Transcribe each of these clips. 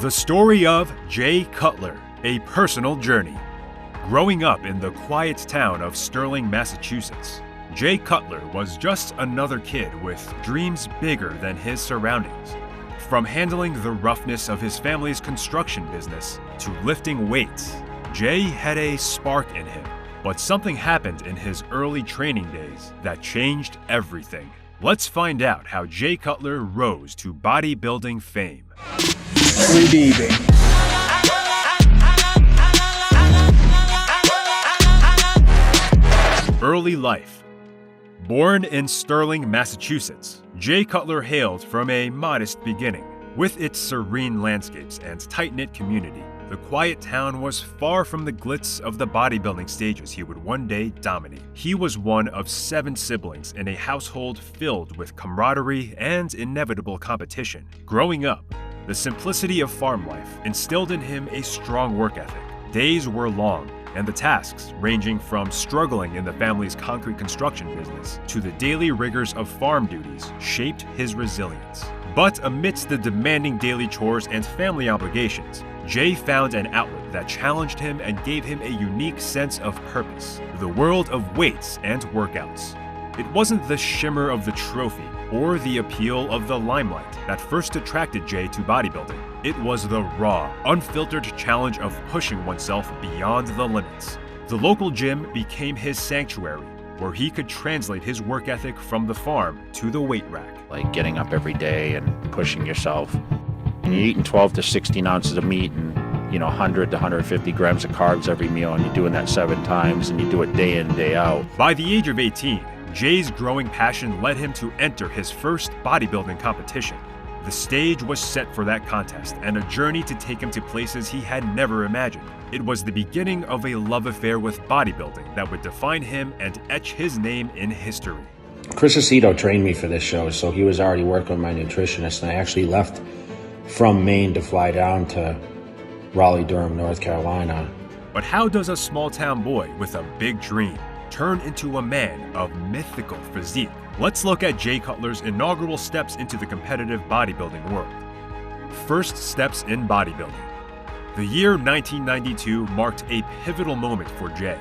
The story of Jay Cutler, a personal journey. Growing up in the quiet town of Sterling, Massachusetts, Jay Cutler was just another kid with dreams bigger than his surroundings. From handling the roughness of his family's construction business to lifting weights, Jay had a spark in him. But something happened in his early training days that changed everything. Let's find out how Jay Cutler rose to bodybuilding fame. Early life. Born in Sterling, Massachusetts, Jay Cutler hailed from a modest beginning. With its serene landscapes and tight-knit community, the quiet town was far from the glitz of the bodybuilding stages he would one day dominate. He was one of 7 siblings in a household filled with camaraderie and inevitable competition. Growing up, the simplicity of farm life instilled in him a strong work ethic. Days were long, and the tasks, ranging from struggling in the family's concrete construction business to the daily rigors of farm duties, shaped his resilience. But amidst the demanding daily chores and family obligations, Jay found an outlet that challenged him and gave him a unique sense of purpose: the world of weights and workouts. It wasn't the shimmer of the trophy or the appeal of the limelight that first attracted Jay to bodybuilding. It was the raw, unfiltered challenge of pushing oneself beyond the limits. The local gym became his sanctuary, where he could translate his work ethic from the farm to the weight rack. Like getting up every day and pushing yourself. And you're eating 12 to 16 ounces of meat and 100 to 150 grams of carbs every meal, and you're doing that 7 times, and you do it day in, day out. By the age of 18, Jay's growing passion led him to enter his first bodybuilding competition. The stage was set for that contest and a journey to take him to places he had never imagined. It was the beginning of a love affair with bodybuilding that would define him and etch his name in history. Chris Aceto trained me for this show, so he was already working with my nutritionist, and I actually left from Maine to fly down to Raleigh-Durham, North Carolina. But how does a small-town boy with a big dream turn into a man of mythical physique? Let's look at Jay Cutler's inaugural steps into the competitive bodybuilding world. First steps in bodybuilding. The year 1992 marked a pivotal moment for Jay.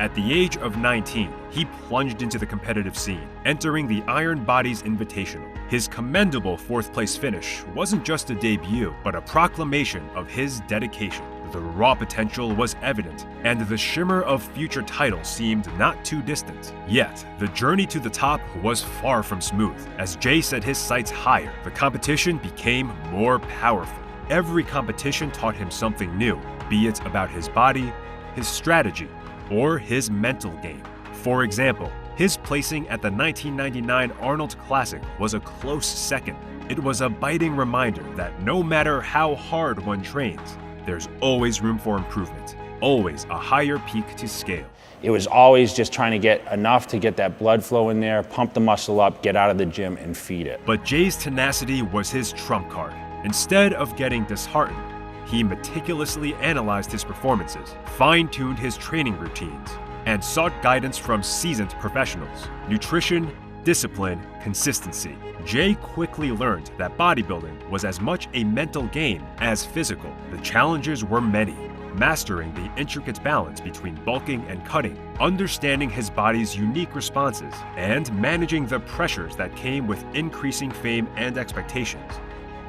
At the age of 19, he plunged into the competitive scene, entering the Iron Bodies Invitational. His commendable 4th-place finish wasn't just a debut, but a proclamation of his dedication. The raw potential was evident, and the shimmer of future titles seemed not too distant. Yet, the journey to the top was far from smooth. As Jay set his sights higher, the competition became more powerful. Every competition taught him something new, be it about his body, his strategy, or his mental game. For example, his placing at the 1999 Arnold Classic was a close second. It was a biting reminder that no matter how hard one trains, there's always room for improvement, always a higher peak to scale. It was always just trying to get enough to get that blood flow in there, pump the muscle up, get out of the gym, and feed it. But Jay's tenacity was his trump card. Instead of getting disheartened, he meticulously analyzed his performances, fine-tuned his training routines, and sought guidance from seasoned professionals. Nutrition, discipline, consistency. Jay quickly learned that bodybuilding was as much a mental game as physical. The challenges were many: mastering the intricate balance between bulking and cutting, understanding his body's unique responses, and managing the pressures that came with increasing fame and expectations.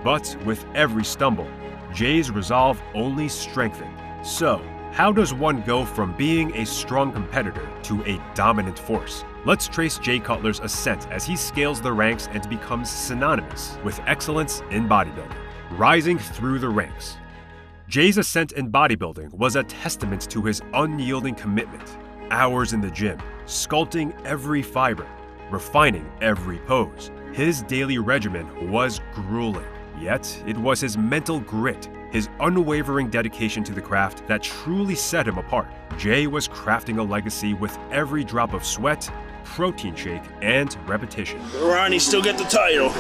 But with every stumble, Jay's resolve only strengthened. So, how does one go from being a strong competitor to a dominant force? Let's trace Jay Cutler's ascent as he scales the ranks and becomes synonymous with excellence in bodybuilding. Rising through the ranks. Jay's ascent in bodybuilding was a testament to his unyielding commitment. Hours in the gym, sculpting every fiber, refining every pose. His daily regimen was grueling, yet it was his mental grit, his unwavering dedication to the craft that truly set him apart. Jay was crafting a legacy with every drop of sweat, protein shake, and repetition. Ronnie still get the title.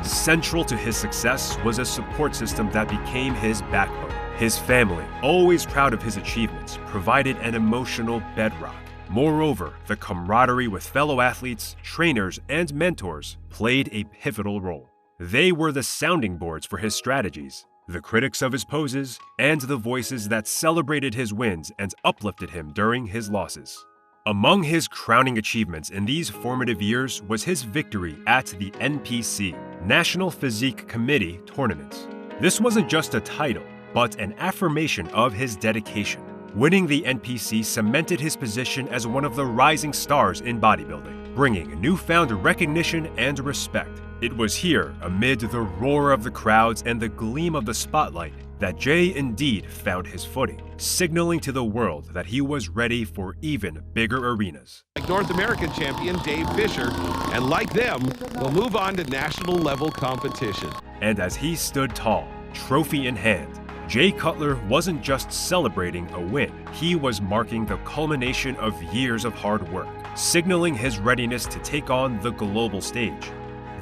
Central to his success was a support system that became his backbone. His family, always proud of his achievements, provided an emotional bedrock. Moreover, the camaraderie with fellow athletes, trainers, and mentors played a pivotal role. They were the sounding boards for his strategies, the critics of his poses, and the voices that celebrated his wins and uplifted him during his losses. Among his crowning achievements in these formative years was his victory at the NPC, National Physique Committee tournaments. This wasn't just a title, but an affirmation of his dedication. Winning the NPC cemented his position as one of the rising stars in bodybuilding, bringing newfound recognition and respect. It was here, amid the roar of the crowds and the gleam of the spotlight, that Jay indeed found his footing, signaling to the world that he was ready for even bigger arenas. Like North American champion Dave Fisher, and like them, will move on to national level competition. And as he stood tall, trophy in hand, Jay Cutler wasn't just celebrating a win, he was marking the culmination of years of hard work, signaling his readiness to take on the global stage.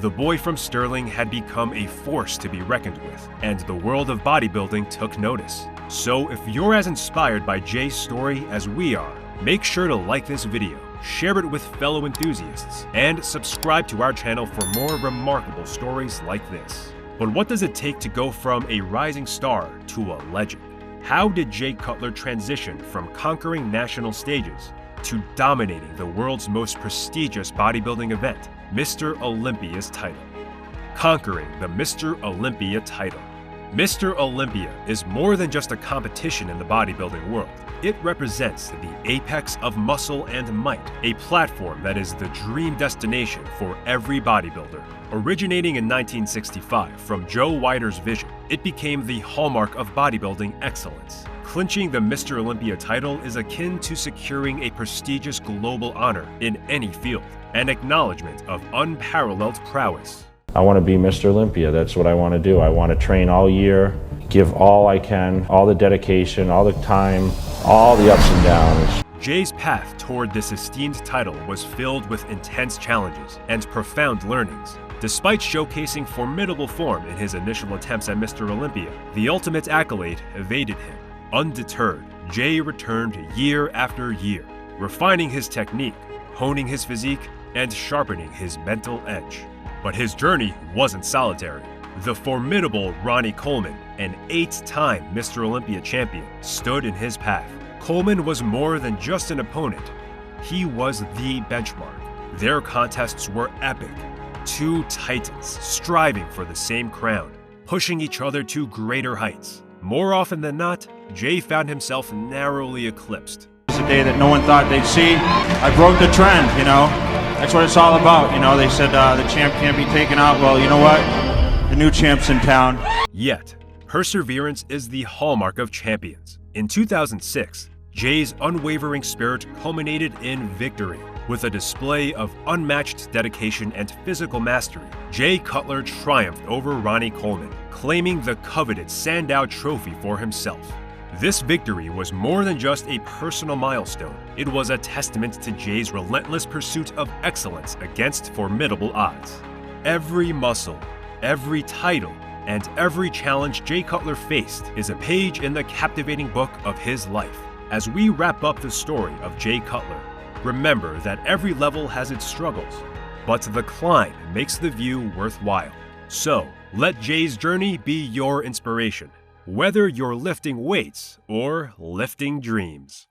The boy from Sterling had become a force to be reckoned with, and the world of bodybuilding took notice. So if you're as inspired by Jay's story as we are, make sure to like this video, share it with fellow enthusiasts, and subscribe to our channel for more remarkable stories like this. But what does it take to go from a rising star to a legend? How did Jay Cutler transition from conquering national stages to dominating the world's most prestigious bodybuilding event, Mr. Olympia's title? Conquering the Mr. Olympia title. Mr. Olympia is more than just a competition in the bodybuilding world. It represents the apex of muscle and might, a platform that is the dream destination for every bodybuilder. Originating in 1965 from Joe Weider's vision, it became the hallmark of bodybuilding excellence. Clinching the Mr. Olympia title is akin to securing a prestigious global honor in any field, an acknowledgement of unparalleled prowess. I want to be Mr. Olympia. That's what I want to do. I want to train all year, give all I can, all the dedication, all the time, all the ups and downs. Jay's path toward this esteemed title was filled with intense challenges and profound learnings. Despite showcasing formidable form in his initial attempts at Mr. Olympia, the ultimate accolade evaded him. Undeterred, Jay returned year after year, refining his technique, honing his physique, and sharpening his mental edge. But his journey wasn't solitary. The formidable Ronnie Coleman, an 8-time Mr. Olympia champion, stood in his path. Coleman was more than just an opponent. He was the benchmark. Their contests were epic. Two titans striving for the same crown, pushing each other to greater heights. More often than not, Jay found himself narrowly eclipsed. It's a day that no one thought they'd see. I broke the trend, you know. That's what it's all about, you know. They said the champ can't be taken out. Well, you know what? The new champ's in town. Yet, perseverance is the hallmark of champions. In 2006, Jay's unwavering spirit culminated in victory. With a display of unmatched dedication and physical mastery, Jay Cutler triumphed over Ronnie Coleman, claiming the coveted Sandow Trophy for himself. This victory was more than just a personal milestone. It was a testament to Jay's relentless pursuit of excellence against formidable odds. Every muscle, every title, and every challenge Jay Cutler faced is a page in the captivating book of his life. As we wrap up the story of Jay Cutler, remember that every level has its struggles, but the climb makes the view worthwhile. So, let Jay's journey be your inspiration, whether you're lifting weights or lifting dreams.